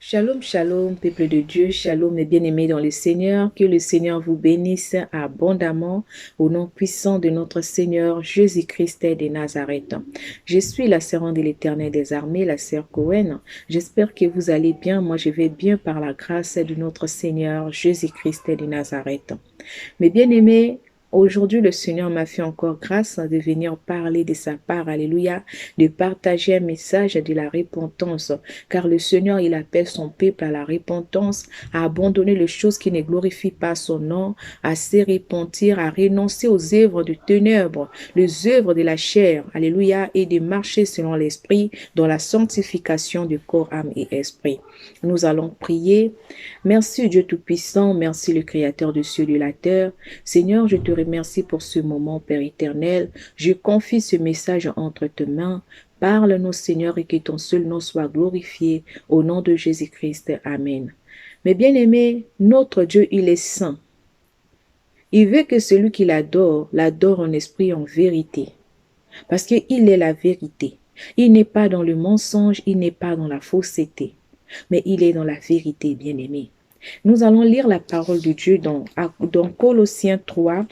Shalom, shalom, peuple de Dieu, shalom mes bien-aimés dans le Seigneur, que le Seigneur vous bénisse abondamment au nom puissant de notre Seigneur Jésus-Christ de Nazareth. Je suis la servante de l'Éternel des armées, la sœur Cohen. J'espère que vous allez bien. Moi, je vais bien par la grâce de notre Seigneur Jésus-Christ de Nazareth. Mes bien-aimés, aujourd'hui, le Seigneur m'a fait encore grâce de venir parler de sa part, alléluia, de partager un message de la repentance, car le Seigneur, il appelle son peuple à la repentance, à abandonner les choses qui ne glorifient pas son nom, à se repentir, à renoncer aux œuvres de ténèbres, les œuvres de la chair, alléluia, et de marcher selon l'Esprit dans la sanctification du corps, âme et esprit. Nous allons prier. Merci Dieu Tout-Puissant, merci le Créateur de cieux et de la terre. Seigneur, je te remercie pour ce moment, Père éternel. Je confie ce message entre tes mains. Parle-nous, Seigneur, et que ton seul nom soit glorifié. Au nom de Jésus-Christ. Amen. Mais bien-aimés, notre Dieu, il est saint. Il veut que celui qui l'adore en esprit et en vérité. Parce qu'il est la vérité. Il n'est pas dans le mensonge, il n'est pas dans la fausseté, mais il est dans la vérité, bien-aimé. Nous allons lire la parole de Dieu dans Colossiens 3,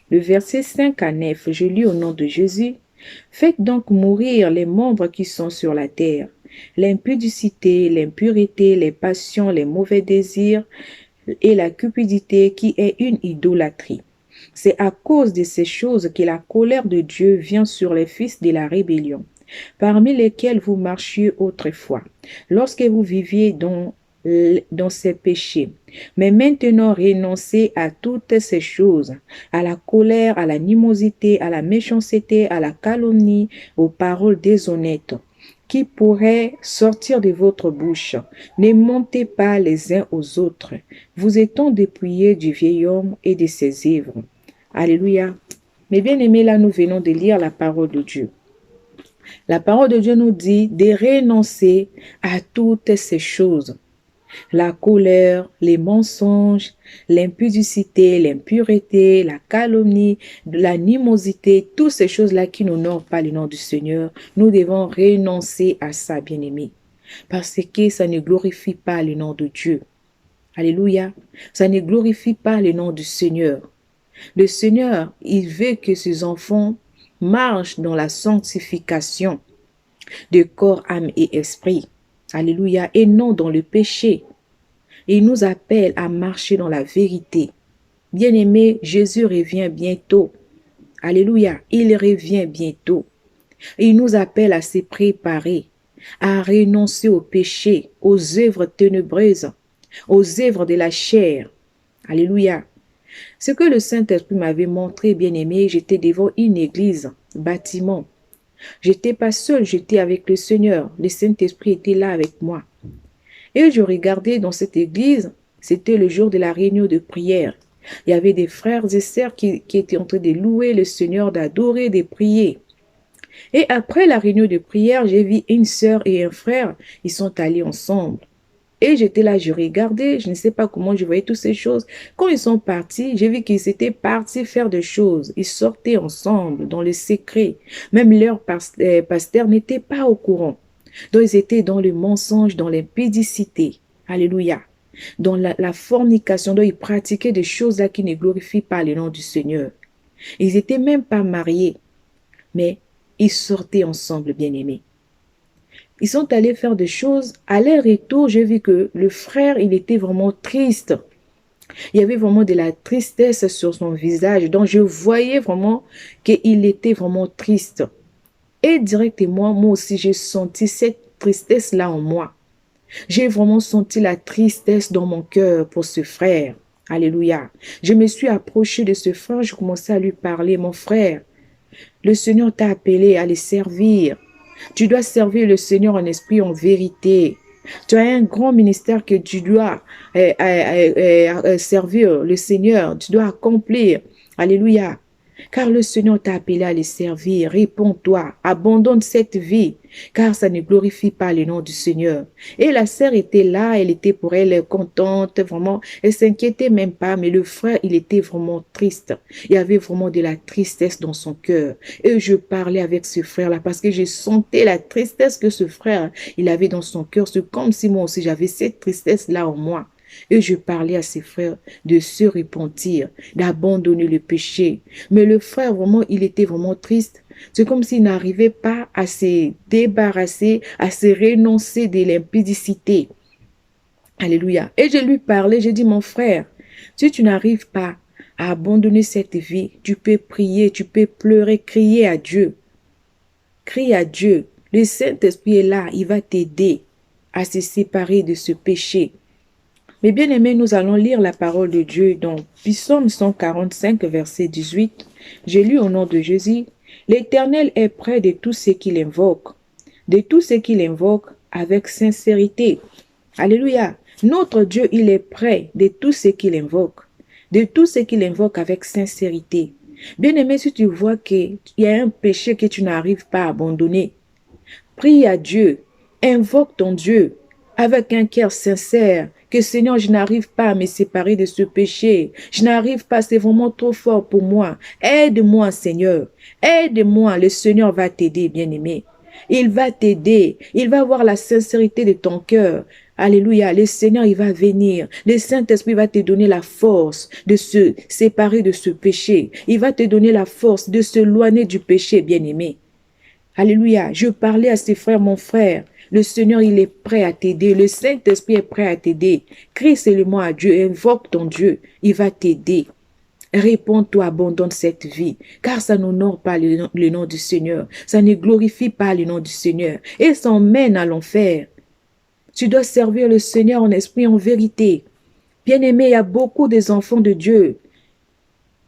le verset 5 à 9. Je lis au nom de Jésus. Faites donc mourir les membres qui sont sur la terre, l'impudicité, l'impureté, les passions, les mauvais désirs et la cupidité qui est une idolâtrie. C'est à cause de ces choses que la colère de Dieu vient sur les fils de la rébellion, parmi lesquels vous marchiez autrefois, lorsque vous viviez dans ces péchés. Mais maintenant, renoncez à toutes ces choses, à la colère, à l'animosité, à la méchanceté, à la calomnie, aux paroles déshonnêtes qui pourraient sortir de votre bouche. Ne mentez pas les uns aux autres, vous étant dépouillés du vieil homme et de ses œuvres. Alléluia. Mais bien aimés, là nous venons de lire la parole de Dieu. La parole de Dieu nous dit de renoncer à toutes ces choses. La colère, les mensonges, l'impudicité, l'impureté, la calomnie, l'animosité, toutes ces choses-là qui n'honorent pas le nom du Seigneur, nous devons renoncer à ça, bien-aimés, parce que ça ne glorifie pas le nom de Dieu. Alléluia. Ça ne glorifie pas le nom du Seigneur. Le Seigneur, il veut que ses enfants marchent dans la sanctification de corps, âme et esprit. Alléluia. Et non dans le péché. Il nous appelle à marcher dans la vérité. Bien-aimé, Jésus revient bientôt. Alléluia. Il revient bientôt. Il nous appelle à se préparer, à renoncer au péché, aux œuvres ténébreuses, aux œuvres de la chair. Alléluia. Ce que le Saint-Esprit m'avait montré, bien-aimé, j'étais devant une église, bâtiment. J'étais pas seule, j'étais avec le Seigneur. Le Saint-Esprit était là avec moi. Et je regardais dans cette église, c'était le jour de la réunion de prière. Il y avait des frères et sœurs qui étaient en train de louer le Seigneur, d'adorer, de prier. Et après la réunion de prière, j'ai vu une sœur et un frère, ils sont allés ensemble. Et j'étais là, je regardais, je ne sais pas comment je voyais toutes ces choses. Quand ils sont partis, j'ai vu qu'ils étaient partis faire des choses. Ils sortaient ensemble dans le secret. Même leur pasteur n'était pas au courant. Donc ils étaient dans le mensonge, dans l'impudicité. Alléluia. Dans la fornication, donc ils pratiquaient des choses là qui ne glorifient pas le nom du Seigneur. Ils n'étaient même pas mariés, mais ils sortaient ensemble, bien-aimés. Ils sont allés faire des choses. À leur retour, j'ai vu que le frère, il était vraiment triste. Il y avait vraiment de la tristesse sur son visage. Donc, je voyais vraiment qu'il était vraiment triste. Et directement, moi aussi, j'ai senti cette tristesse-là en moi. J'ai vraiment senti la tristesse dans mon cœur pour ce frère. Alléluia. Je me suis approchée de ce frère. Je commençais à lui parler. Mon frère, le Seigneur t'a appelé à le servir. Tu dois servir le Seigneur en esprit, en vérité. Tu as un grand ministère que tu dois servir le Seigneur. Tu dois accomplir. Alléluia. car le Seigneur t'a appelé à le servir. Réponds-toi, abandonne cette vie, car ça ne glorifie pas le nom du Seigneur. Et la sœur était là, elle était pour elle contente, vraiment, elle s'inquiétait même pas, mais le frère, il était vraiment triste. Il y avait vraiment de la tristesse dans son cœur. Et je parlais avec ce frère-là parce que je sentais la tristesse que ce frère, il avait dans son cœur. C'est comme si moi aussi j'avais cette tristesse-là en moi. Et je parlais à ses frères de se repentir, d'abandonner le péché. Mais le frère, vraiment, il était vraiment triste. C'est comme s'il n'arrivait pas à se débarrasser, à se renoncer de l'impudicité. Alléluia. Et je lui parlais, j'ai dit, mon frère, si tu n'arrives pas à abandonner cette vie, tu peux prier, tu peux pleurer, crier à Dieu. Crie à Dieu. Le Saint-Esprit est là, il va t'aider à se séparer de ce péché. Mais bien aimés, nous allons lire la parole de Dieu dans Psaume 145, verset 18. J'ai lu au nom de Jésus. L'Éternel est près de tous ceux qui l'invoquent, de tous ceux qui l'invoquent avec sincérité. Alléluia. Notre Dieu, il est près de tous ceux qui l'invoquent, de tous ceux qui l'invoquent avec sincérité. Bien aimé, si tu vois qu'il y a un péché que tu n'arrives pas à abandonner, prie à Dieu, invoque ton Dieu avec un cœur sincère, que Seigneur, je n'arrive pas à me séparer de ce péché. Je n'arrive pas, c'est vraiment trop fort pour moi. Aide-moi, Seigneur. Aide-moi. Le Seigneur va t'aider, bien-aimé. Il va t'aider. Il va voir la sincérité de ton cœur. Alléluia. Le Seigneur, il va venir. Le Saint-Esprit va te donner la force de se séparer de ce péché. Il va te donner la force de s'éloigner du péché, bien-aimé. Alléluia. Je parlais à ses frères, mon frère. Le Seigneur, il est prêt à t'aider. Le Saint-Esprit est prêt à t'aider. Crie seulement à Dieu. Invoque ton Dieu. Il va t'aider. Réponds-toi, abandonne cette vie. Car ça n'honore pas le nom du Seigneur. Ça ne glorifie pas le nom du Seigneur. Et ça emmène à l'enfer. Tu dois servir le Seigneur en esprit, en vérité. Bien-aimé, il y a beaucoup des enfants de Dieu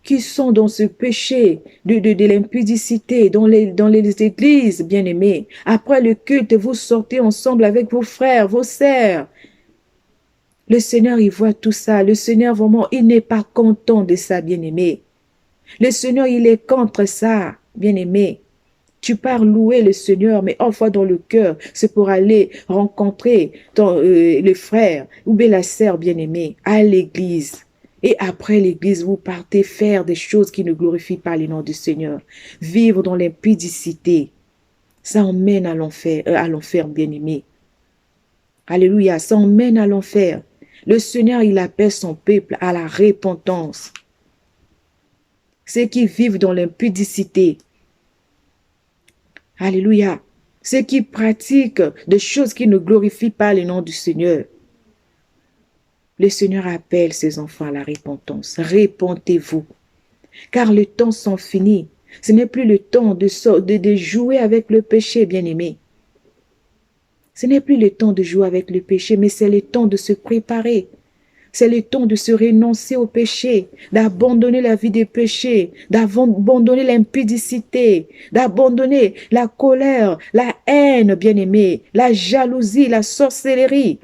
qui sont dans ce péché de l'impudicité, dans les églises, bien-aimés. Après le culte, vous sortez ensemble avec vos frères, vos sœurs. Le Seigneur, il voit tout ça. Le Seigneur, vraiment, il n'est pas content de ça, bien-aimé. Le Seigneur, il est contre ça, bien-aimé. Tu pars louer le Seigneur, mais enfin dans le cœur, c'est pour aller rencontrer le frère ou bien la sœur bien-aimée à l'église. Et après l'église, vous partez faire des choses qui ne glorifient pas le nom du Seigneur. Vivre dans l'impudicité. Ça emmène à l'enfer, bien-aimé. Alléluia, ça emmène à l'enfer. Le Seigneur, il appelle son peuple à la repentance. Ceux qui vivent dans l'impudicité. Alléluia. Ceux qui pratiquent des choses qui ne glorifient pas le nom du Seigneur. Le Seigneur appelle ses enfants à la repentance. Repentez-vous. Car le temps s'en finit. Ce n'est plus le temps de jouer avec le péché, bien-aimé. Ce n'est plus le temps de jouer avec le péché, mais c'est le temps de se préparer. C'est le temps de se renoncer au péché, d'abandonner la vie des péchés, d'abandonner l'impudicité, d'abandonner la colère, la haine, bien-aimé, la jalousie, la sorcellerie,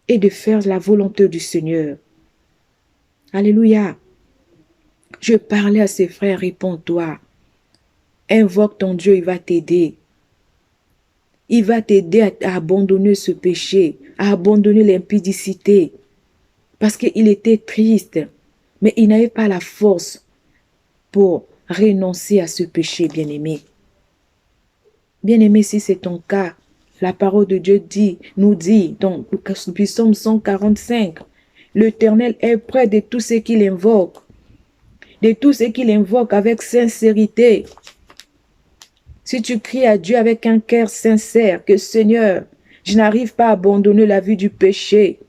et de faire la volonté du Seigneur. Alléluia. Je parlais à ses frères, réponds-toi. Invoque ton Dieu, il va t'aider. Il va t'aider à abandonner ce péché, à abandonner l'impudicité. Parce qu'il était triste, mais il n'avait pas la force pour renoncer à ce péché, bien-aimé. Bien-aimé, si c'est ton cas, la parole de Dieu nous dit, dans Psaume 145, l'Éternel est près de tous ceux qui l'invoquent, de tous ceux qui l'invoquent avec sincérité. Si tu cries à Dieu avec un cœur sincère, que Seigneur, je n'arrive pas à abandonner la vie du péché.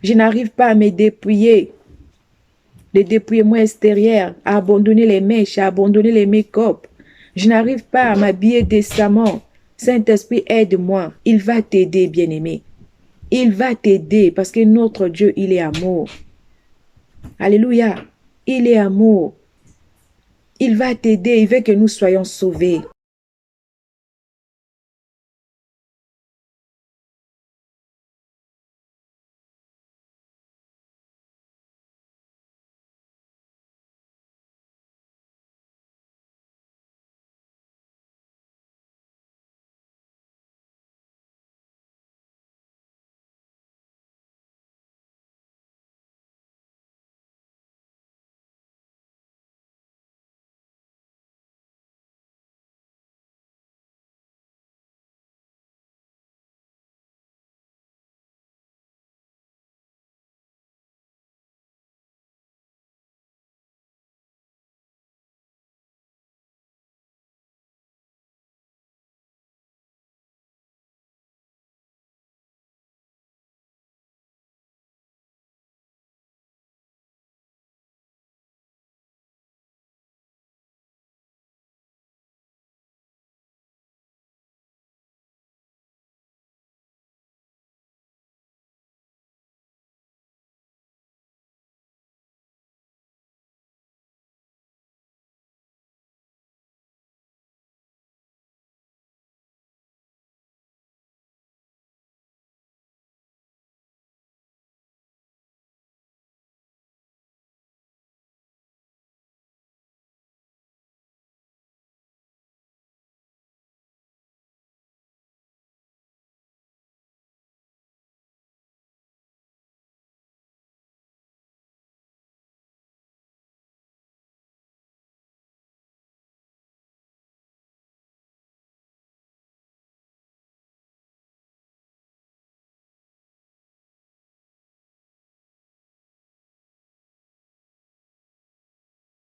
Je n'arrive pas à me dépouiller. Le dépouillement extérieur, à abandonner les mèches, à abandonner les make-up. Je n'arrive pas à m'habiller décemment. Saint-Esprit, aide-moi. Il va t'aider, bien-aimé. Il va t'aider parce que notre Dieu, il est amour. Alléluia. Il est amour. Il va t'aider. Il veut que nous soyons sauvés.